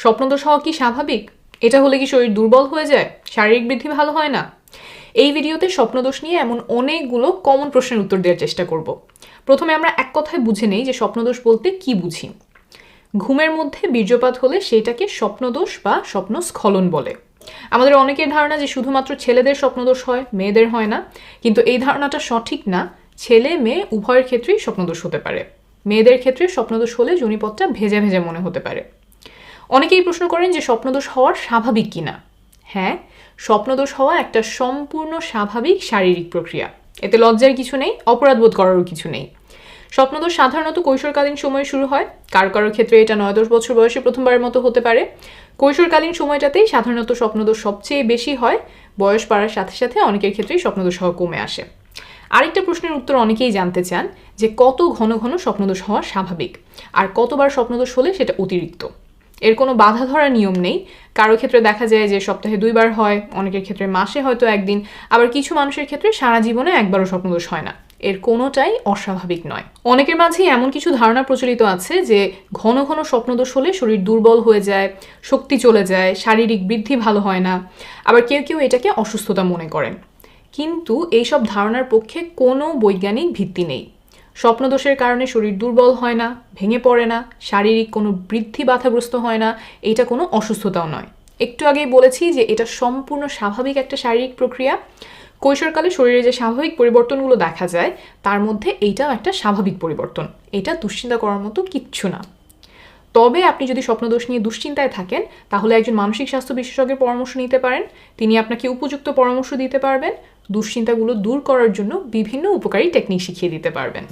স্বপ্নদোষ হওয়া কি স্বাভাবিক? এটা হলে কি শরীর দুর্বল হয়ে যায়, শারীরিক বৃদ্ধি ভালো হয় না? এই ভিডিওতে স্বপ্নদোষ নিয়ে এমন অনেকগুলো কমন প্রশ্নের উত্তর দেওয়ার চেষ্টা করব। প্রথমে আমরা এক কথায় বুঝে নেই যে স্বপ্নদোষ বলতে কি বুঝি। ঘুমের মধ্যে বীর্যপাত হলে সেটাকে স্বপ্নদোষ বা স্বপ্নস্খলন বলে। আমাদের অনেকের ধারণা যে শুধুমাত্র ছেলেদের স্বপ্নদোষ হয়, মেয়েদের হয় না, কিন্তু এই ধারণাটা সঠিক না। ছেলে মেয়ে উভয়ের ক্ষেত্রেই স্বপ্নদোষ হতে পারে। মেয়েদের ক্ষেত্রে স্বপ্নদোষ হলে যোনিপথটা ভেজা ভেজা মনে হতে পারে। অনেকেই প্রশ্ন করেন যে স্বপ্নদোষ হওয়ার স্বাভাবিক কিনা। হ্যাঁ, স্বপ্নদোষ হওয়া একটা সম্পূর্ণ স্বাভাবিক শারীরিক প্রক্রিয়া। এতে লজ্জার কিছু নেই, অপরাধবোধ করারও কিছু নেই। স্বপ্নদোষ সাধারণত কৈশোরকালীন সময়ে শুরু হয়। কারো কারো ক্ষেত্রে এটা 9-10 বছর বয়সে প্রথমবারের মতো হতে পারে। কৈশোরকালীন সময়টাতেই সাধারণত স্বপ্নদোষ সবচেয়ে বেশি হয়। বয়স বাড়ার সাথে সাথে অনেকের ক্ষেত্রেই স্বপ্নদোষ হওয়া কমে আসে। আরেকটা প্রশ্নের উত্তর অনেকেই জানতে চান যে কত ঘন ঘন স্বপ্নদোষ হওয়া স্বাভাবিক, আর কতবার স্বপ্নদোষ হলে সেটা অতিরিক্ত। এর কোনো বাধা ধরা নিয়ম নেই। কারো ক্ষেত্রে দেখা যায় যে সপ্তাহে 2 বার হয়, অনেকের ক্ষেত্রে মাসে হয়তো 1 দিন, আবার কিছু মানুষের ক্ষেত্রে সারা জীবনে একবারও স্বপ্নদোষ হয় না। এর কোনোটাই অস্বাভাবিক নয়। অনেকের মাঝেই এমন কিছু ধারণা প্রচলিত আছে যে ঘন ঘন স্বপ্নদোষ হলে শরীর দুর্বল হয়ে যায়, শক্তি চলে যায়, শারীরিক বৃদ্ধি ভালো হয় না। আবার কেউ কেউ এটাকে অসুস্থতা মনে করেন। কিন্তু এইসব ধারণার পক্ষে কোনো বৈজ্ঞানিক ভিত্তি নেই। স্বপ্নদোষের কারণে শরীর দুর্বল হয় না, ভেঙে পড়ে না, শারীরিক কোনো বৃদ্ধি বাধাগ্রস্ত হয় না, এটা কোনো অসুস্থতাও নয়। একটু আগেই বলেছি যে এটা সম্পূর্ণ স্বাভাবিক একটা শারীরিক প্রক্রিয়া। কৈশোরকালে শরীরে যে স্বাভাবিক পরিবর্তনগুলো দেখা যায় তার মধ্যে এইটাও একটা স্বাভাবিক পরিবর্তন। এটা দুশ্চিন্তা করার মতো কিচ্ছু না। তবে আপনি যদি স্বপ্নদোষ নিয়ে দুশ্চিন্তায় থাকেন, তাহলে একজন মানসিক স্বাস্থ্য বিশেষজ্ঞের পরামর্শ নিতে পারেন। তিনি আপনাকে উপযুক্ত পরামর্শ দিতে পারবেন, দুশ্চিন্তাগুলো দূর করার জন্য বিভিন্ন উপকারী টেকনিক শিখিয়ে দিতে পারবেন।